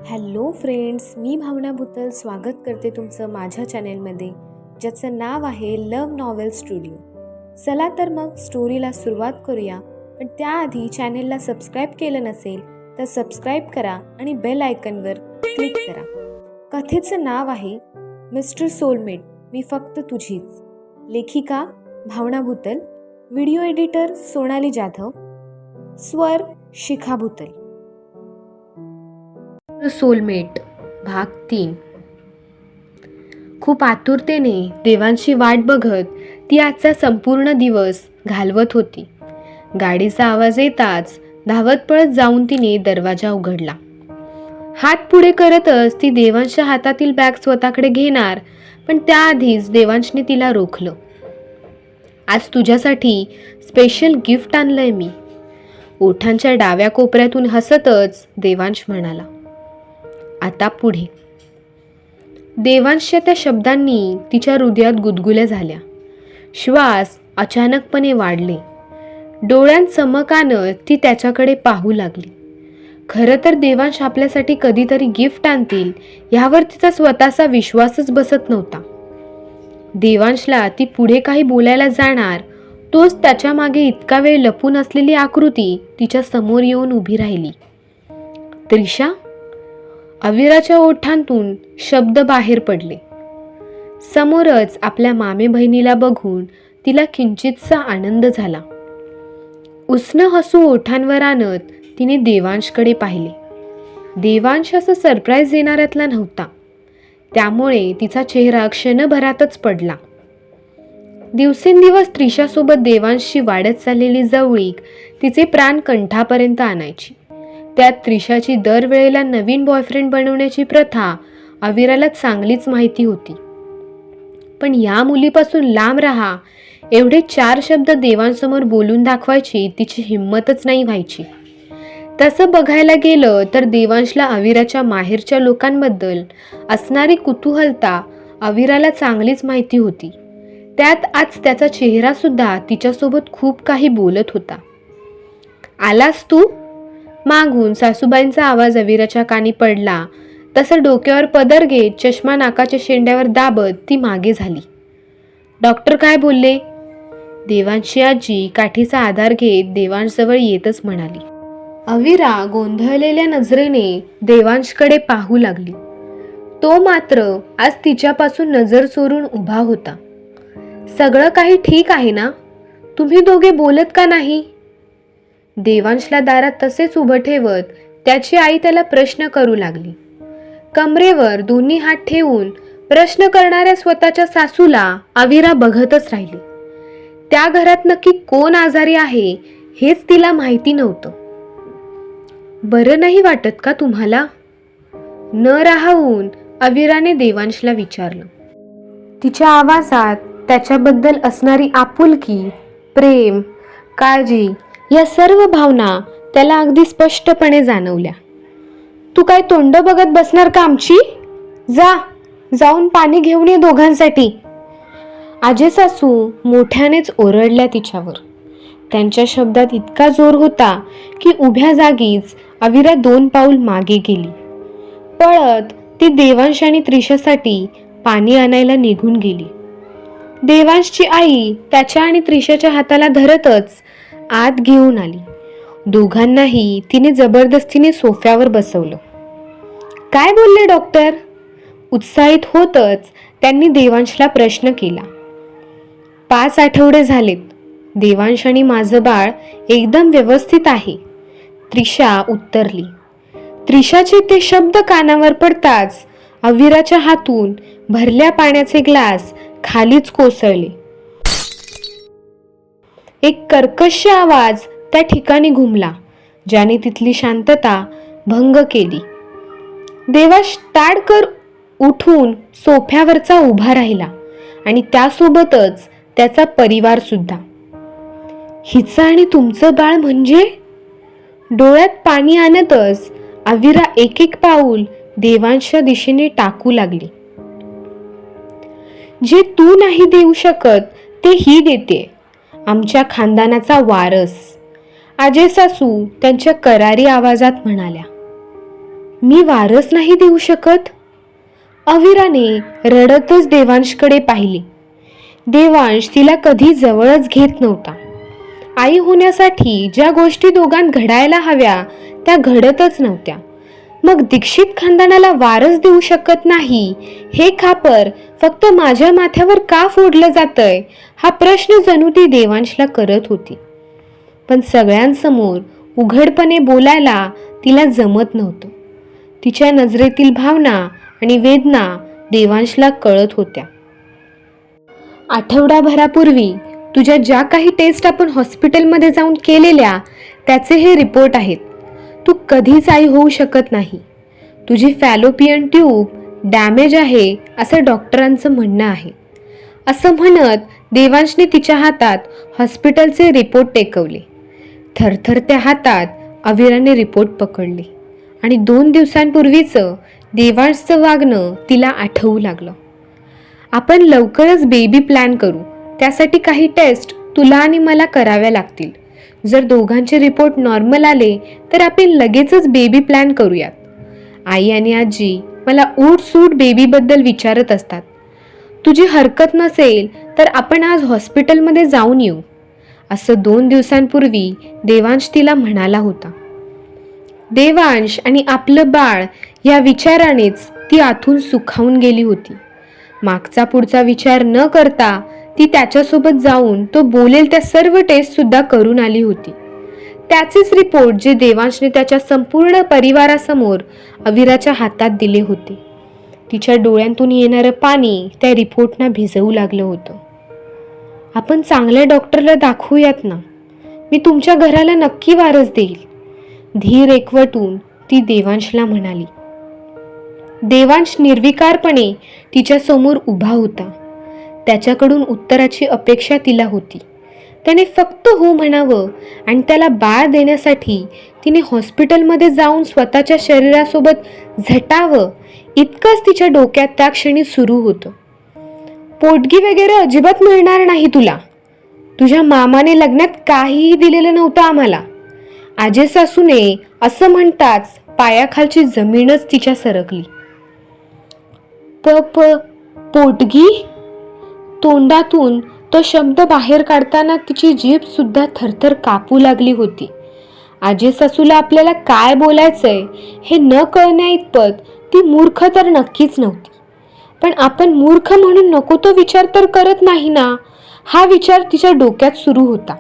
Hello friends, मी भावना भुतल स्वागत करते तुमचं माझ्या चॅनेलमध्ये, ज्याचं नाव आहे लव्ह नॉवेल स्टुडिओ. चला तर मग स्टोरीला सुरुवात करूया. पण त्याआधी चॅनेलला सबस्क्राईब केलं नसेल तर सबस्क्राईब करा आणि बेल आयकनवर क्लिक करा. कथेचं नाव आहे मिस्टर सोलमेट, मी फक्त तुझीच. लेखिका भावना भुतल, व्हिडिओ एडिटर सोनाली जाधव, स्वर शिखा भुतल. सोलमेट भाग 3. खूप आतुरतेने देवांची वाट बघत ती आजचा संपूर्ण दिवस घालवत होती. गाडीचा आवाज येताच धावत पळत जाऊन तिने दरवाजा उघडला. हात पुढे करतच ती देवांच्या हातातील बॅग स्वतःकडे घेणार, पण त्याआधीच देवांशने तिला रोखलं. आज तुझ्यासाठी स्पेशल गिफ्ट आणलंय मी. ओठांच्या डाव्या कोपऱ्यातून हसतच देवांश म्हणाला. आता पुढे. देवांशच्या त्या शब्दांनी तिच्या हृदयात गुदगुल्या झाल्या. श्वास अचानकपणे वाढले. डोळ्यांत चमक आणत ती त्याच्याकडे पाहू लागली. खरं तर देवांश आपल्यासाठी कधीतरी गिफ्ट आणतील यावर तिचा स्वतःचा विश्वासच बसत नव्हता. देवांशला ती पुढे काही बोलायला जाणार तोच त्याच्या मागे इतका वेळ लपून असलेली आकृती तिच्या समोर येऊन उभी राहिली. त्रिशा. अविराच्या ओठांतून शब्द बाहेर पडले. समोरच आपल्या मामे बहिणीला बघून तिला किंचितसा आनंद झाला. उसनं हसू ओठांवर आणत तिने देवांशकडे पाहिले. देवांश असं सरप्राईज देणाऱ्यातला नव्हता, त्यामुळे तिचा चेहरा क्षणभरातच पडला. दिवसेंदिवस त्रिशासोबत देवांशची वाढत चाललेली जवळीक तिचे प्राण कंठापर्यंत आणायची. त्यात त्रिशाची दरवेळेला नवीन बॉयफ्रेंड बनवण्याची प्रथा अविराला चांगलीच माहिती होती. पण या मुलीपासून लांब राहा एवढे 4 शब्द देवांसमोर बोलून दाखवायची तिची हिंमतच नाही व्हायची. तसं बघायला गेलं तर देवांशला अविराच्या माहेरच्या लोकांबद्दल असणारी कुतूहलता अविराला चांगलीच माहिती होती. त्यात आज त्याचा चेहरा सुद्धा तिच्यासोबत खूप काही बोलत होता. आलास तू? मागून सासूबाईंचा आवाज अविराच्या कानी पडला. तसं डोक्यावर पदर घेत चष्मा नाकाच्या शेंड्यावर दाबत ती मागे झाली. डॉक्टर काय बोलले? देवांशची आजी काठीचा आधार घेत देवांशजवळ येतच म्हणाली. अविरा गोंधळलेल्या नजरेने देवांशकडे पाहू लागली. तो मात्र आज तिच्यापासून नजर चोरून उभा होता. सगळं काही ठीक आहे ना? तुम्ही दोघे बोलत का नाही? देवांशला दारात तसेच उभं ठेवत त्याची आई त्याला प्रश्न करू लागली. कमरेवर दोन्ही हात ठेवून प्रश्न करणाऱ्या स्वतःच्या सासूला अविरा बघतच राहिली. त्या घरात नक्की कोण आजारी आहे हेच तिला माहिती नव्हतं. बरं नाही वाटत का तुम्हाला? न राहून अविराने देवांशला विचारलं. तिच्या आवाजात त्याच्याबद्दल असणारी आपुलकी, प्रेम, काळजी या सर्व भावना त्याला अगदी स्पष्टपणे जाणवल्या. तू काय तोंड बघत बसणार का आमची? जाऊन पाणी घेऊन ये दोघांसाठी. आजे सासू मोठ्यानेच ओरडल्या तिच्यावर. त्यांच्या शब्दात इतका जोर होता की उभ्या जागीच अविरा 2 पाऊल मागे गेली. पळत ती देवांश आणि त्रिशासाठी पाणी आणायला निघून गेली. देवांशची आई त्याच्या आणि त्रिशाच्या हाताला धरतच आत घेऊन आली. दोघांनाही तिने जबरदस्तीने सोफ्यावर बसवलं. काय बोलले डॉक्टर? उत्साहित होतच त्यांनी देवांशला प्रश्न केला. 5 आठवडे झालेत. देवांश आणि माझं बाळ एकदम व्यवस्थित आहे, त्रिशा उत्तरली. त्रिशाचे ते शब्द कानावर पडताच अविराच्या हातून भरल्या पाण्याचे ग्लास खालीच कोसळले. एक कर्कश आवाज त्या ठिकाणी घुमला, ज्याने तिथली शांतता भंग केली. देवांश ताडकर उठून सोफ्यावरचा उभा राहिला आणि त्यासोबतच त्याचा परिवार सुद्धा. हिचं आणि तुमचं बाळ म्हणजे? डोळ्यात पाणी आणतच अविरा एक पाऊल देवांशच्या दिशेने टाकू लागली. जे तू नाही देऊ शकत ते ही देते, आमच्या खानदानाचा वारस, आजे सासू त्यांच्या करारी आवाजात म्हणाल्या. मी वारस नाही देऊ शकत? अविराने रडतच देवांशकडे पाहिले. देवांश तिला कधी जवळच घेत नव्हता. आई होण्यासाठी ज्या गोष्टी दोघांत घडायला हव्या त्या घडतच नव्हत्या. मग दीक्षित खानदानाला वारस देऊ शकत नाही हे खापर फक्त माझ्या माथ्यावर का फोडलं जातंय हा प्रश्न जणू ती देवांशला करत होती. पण सगळ्यांसमोर उघडपणे बोलायला तिला जमत नव्हतं. तिच्या नजरेतील भावना आणि वेदना देवांशला कळत होत्या. आठवडाभरापूर्वी तुझ्या ज्या काही टेस्ट आपण हॉस्पिटलमध्ये जाऊन केलेल्या त्याचे हे रिपोर्ट आहेत. तू कधीच आई होऊ शकत नाही. तुझी फॅलोपियन ट्यूब डॅमेज आहे असं डॉक्टरांचं म्हणणं आहे. असं म्हणत देवांशने तिच्या हातात हॉस्पिटलचे रिपोर्ट टेकवले. थरथरत्या हातात अविराने रिपोर्ट पकडले आणि 2 दिवसांपूर्वीचं देवांशचं वागणं तिला आठवू लागलं. आपण लवकरच बेबी प्लॅन करू. त्यासाठी काही टेस्ट तुला आणि मला कराव्या लागतील. जर दोघांचे रिपोर्ट नॉर्मल आले तर आपण लगेचच बेबी प्लॅन करूयात. आई आणि आजी मला उठसूट बेबीबद्दल विचारत असतात. तुझी हरकत नसेल तर आपण आज हॉस्पिटलमध्ये जाऊन येऊ असं 2 दिवसांपूर्वी देवांश तिला म्हणाला होता. देवांश आणि आपलं बाळ या विचारानेच ती आतून सुखावून गेली होती. मागचा पुढचा विचार न करता ती त्याच्यासोबत जाऊन तो बोलेल त्या सर्व टेस्ट सुद्धा करून आली होती. त्याचेच रिपोर्ट जे देवांशने त्याच्या संपूर्ण परिवारासमोर अविराच्या हातात दिले होते. तिच्या डोळ्यांतून येणारं पाणी त्या रिपोर्टना भिजवू लागलं होतं. आपण चांगल्या डॉक्टरला दाखवूयात ना. मी तुमच्या घराला नक्की वारस देईल. धीर एकवटून ती देवांशला म्हणाली. देवांश निर्विकारपणे तिच्या समोर उभा होता. त्याच्याकडून उत्तराची अपेक्षा तिला होती. त्याने फक्त हो म्हणावं आणि त्याला बाळ देण्यासाठी तिने हॉस्पिटलमध्ये जाऊन स्वतःच्या शरीरासोबत झटावं इतकंच तिच्या डोक्यात त्या क्षणी सुरू होतं. पोटगी वगैरे अजिबात मिळणार नाही तुला. तुझ्या मामाने लग्नात काहीही दिलेलं नव्हतं आम्हाला. आजे सासूने असं म्हणताच पायाखालची जमीनच तिच्या सरकली. पोटगी? तोंडातून तो शब्द बाहेर काढताना तिची जीभ सुद्धा थरथर कापू लागली होती. आजी सासूला आपल्याला काय बोलायचंय हे न कळण्या इतपत ती मूर्ख तर नक्कीच नव्हती. पण आपण मूर्ख म्हणून नको तो विचार तर करत नाही ना हा विचार तिच्या डोक्यात सुरू होता.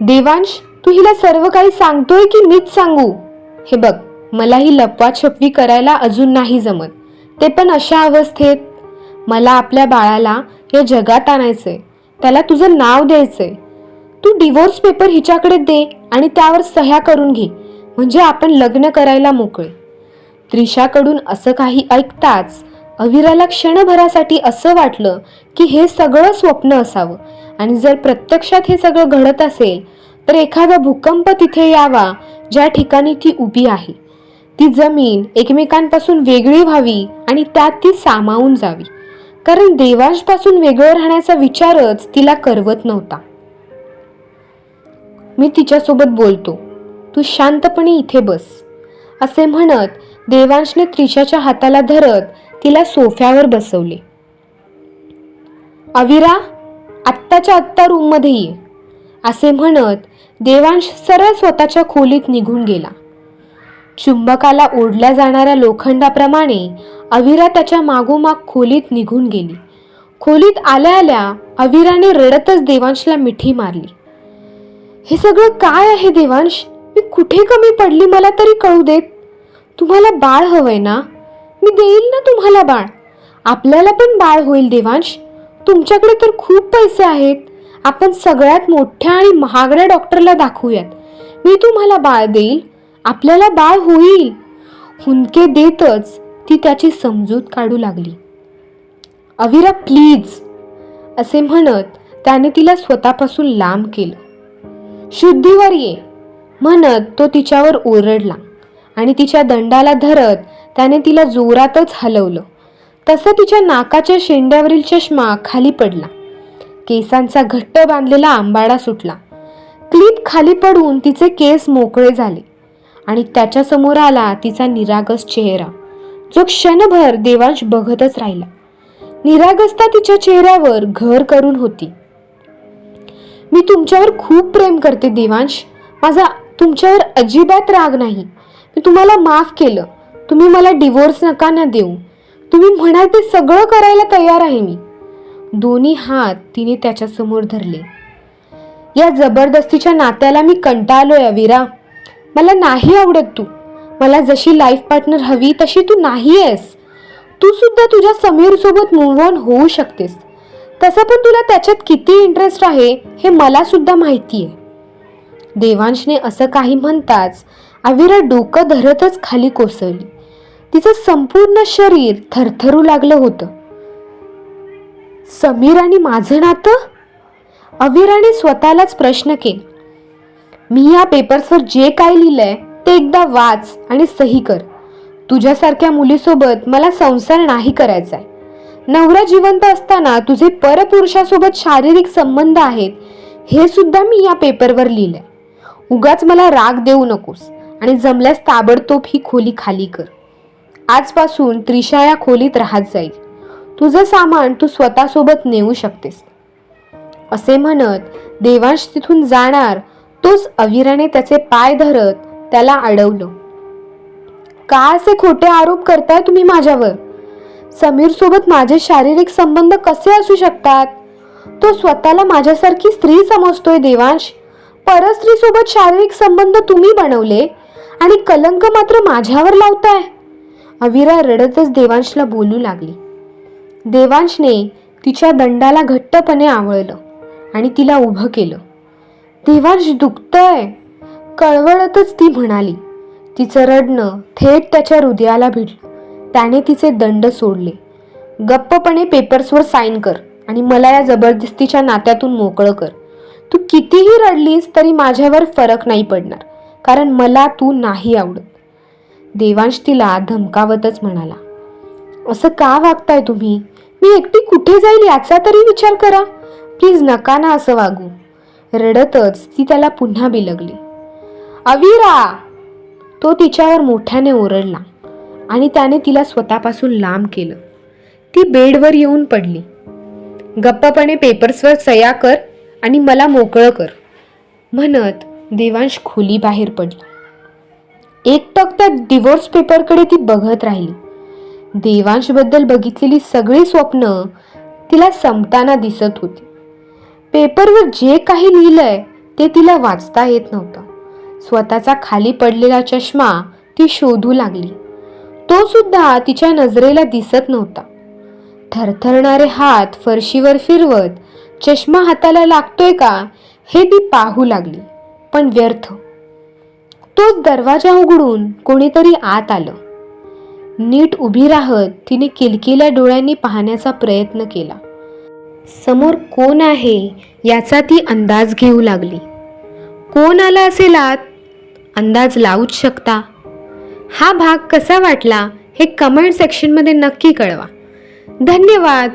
देवांश, तू हिला सर्व काही सांगतोय की मीच सांगू? हे बघ, मला ही लपवाछपवी करायला अजून नाही जमत. ते पण अशा अवस्थेत. मला आपल्या बाळाला या जगात आणायचंय. त्याला तुझं नाव द्यायचंय. तू डिवोर्स पेपर हिच्याकडे दे आणि त्यावर सह्या करून घे. म्हणजे आपण लग्न करायला मोकळे. त्रिशाकडून असं काही ऐकताच अविराला क्षणभरासाठी असं वाटलं की हे सगळं स्वप्न असावं आणि जर प्रत्यक्षात हे सगळं घडत असेल तर एखादा भूकंप तिथे यावा ज्या ठिकाणी ती उभी आहे. ती जमीन एकमेकांपासून वेगळी व्हावी आणि त्यात ती सामावून जावी. कारण देवांशपासून वेगळं राहण्याचा विचारच तिला करवत नव्हता. मी तिच्यासोबत बोलतो. तू शांतपणे इथे बस असे म्हणत देवांशने त्रिशाच्या हाताला धरत तिला सोफ्यावर बसवले. अविरा, आत्ताच्या आत्ता रूममध्ये ये असे म्हणत देवांश सरळ स्वतःच्या खोलीत निघून गेला. चुंबकाला ओढल्या जाणाऱ्या लोखंडाप्रमाणे अविरा त्याच्या मागोमाग खोलीत निघून गेली. खोलीत आल्या आल्या अविराने रडतच देवांशला मिठी मारली. हे सगळं काय आहे देवांश? मी कुठे कमी पडली मला तरी कळू देत. तुम्हाला बाळ हवंय ना? मी देईल ना तुम्हाला बाळ. आपल्याला पण बाळ होईल देवांश. तुमच्याकडे तर खूप पैसे आहेत. आपण सगळ्यात मोठ्या आणि महागड्या डॉक्टरला दाखवूयात. मी तुम्हाला बाळ देईल. आपल्याला बाळ होईल. हुंदके देतच ती त्याची समजूत काढू लागली. अविरा प्लीज असे म्हणत त्याने तिला स्वतःपासून लांब केलं. शुद्धीवर ये म्हणत तो तिच्यावर ओरडला आणि तिच्या दंडाला धरत त्याने तिला जोरातच हलवलं. तसं तिच्या नाकाच्या शेंड्यावरील चष्मा खाली पडला. केसांचा घट्ट बांधलेला आंबाडा सुटला. क्लिप खाली पडून तिचे केस मोकळे झाले आणि त्याच्या समोर आला तिचा निरागस चेहरा, जो क्षणभर देवांश बघतच राहिला. निरागसता तिच्या चेहऱ्यावर घर करून होती. मी तुमच्यावर खूप प्रेम करते देवांश. माझा तुमच्यावर अजिबात राग नाही. मी तुम्हाला माफ केलं. तुम्ही मला डिवोर्स नका ना देऊ. तुम्ही म्हणाल ते सगळं करायला तयार आहे मी. दोन्ही हात तिने त्याच्या समोर धरले. या जबरदस्तीच्या नात्याला मी कंटाळलोय अविरा. मला नाही आवडत तू. मला जशी लाईफ पार्टनर हवी तशी तू नाही आहेस. तू सुद्धा तुझ्या समीर सोबत मूव्ह ऑन होऊ शकतेस. तसं पण तुला त्याच्यात किती इंटरेस्ट आहे हे मला सुद्धा माहिती आहे. देवांशने असं काही म्हणताच अविरा डोकं धरतच खाली कोसळली. तिचं संपूर्ण शरीर थरथरू लागलं होतं. समीर आणि माझं नातं? अविराने स्वतःलाच प्रश्न केला. मी या पेपर्सवर जे काय लिहिलंय ते एकदा वाच आणि सही कर. तुझ्यासारख्या मुलीसोबत मला संसार नाही करायचाय. नवरा जिवंत असताना तुझे परपुरुषासोबत शारीरिक संबंध आहेत हे सुद्धा मी या पेपरवर लिहिलंय. उगाच मला राग देऊ नकोस आणि जमल्यास ताबडतोब ही खोली खाली कर. आजपासून त्रिशा या खोलीत राहत जाईल. तुझं सामान तू स्वतःसोबत नेऊ शकतेस. असे म्हणत देवांश तिथून जाणार तोच अविराने त्याचे पाय धरत त्याला अडवलं. का असे खोटे आरोप करताय तुम्ही माझ्यावर? समीर सोबत माझे शारीरिक संबंध कसे असू शकतात? तो स्वतःला माझ्यासारखी स्त्री समजतोय देवांश. परस्त्री सोबत शारीरिक संबंध तुम्ही बनवले आणि कलंक मात्र माझ्यावर लावताय. अविरा रडतच देवांशला बोलू लागली. देवांशने तिच्या दंडाला घट्टपणे आवळलं आणि तिला उभं केलं. देवांश दुखतंय, कळवळतच ती म्हणाली. तिचं रडणं थेट त्याच्या हृदयाला भिडलं. त्याने तिचे दंड सोडले. गप्पपणे पेपर्सवर साईन कर आणि मला या जबरदस्तीच्या नात्यातून मोकळं कर. तू कितीही रडलीस तरी माझ्यावर फरक नाही पडणार, कारण मला तू नाही आवडत. देवांश तिला धमकावतच म्हणाला. असं का वागताय तुम्ही? मी एकटी कुठे जाईल याचा तरी विचार करा. प्लीज नका ना असं वागू. रडतच ती त्याला पुन्हा बिलगली. अविरा! तो तिच्यावर मोठ्याने ओरडला आणि त्याने तिला स्वतःपासून लांब केलं. ती बेडवर येऊन पडली. गप्पपणे पेपर्सवर सह्या कर आणि मला मोकळं कर म्हणत देवांश खोली बाहेर पडला. एकटक त्या डिवोर्स पेपरकडे ती बघत राहिली. देवांशबद्दल बघितलेली सगळी स्वप्न तिला संपताना दिसत होती. पेपरवर जे काही लिहिलंय ते तिला वाचता येत नव्हतं. स्वतःचा खाली पडलेला चष्मा ती शोधू लागली. तो सुद्धा तिच्या नजरेला दिसत नव्हता. थरथरणारे हात फरशीवर फिरवत चष्मा हाताला लागतोय का हे ती पाहू लागली, पण व्यर्थ. तोच दरवाजा उघडून कोणीतरी आत आलं. नीट उभी राहत तिने किलकिल्या डोळ्यांनी पाहण्याचा प्रयत्न केला. समोर कोण आहे याचा ती अंदाज घेऊ लागली. कोण आला असेल आत? अंदाज लावूच शकता. हा भाग कसा वाटला हे कमेंट सेक्शनमध्ये नक्की कळवा. धन्यवाद.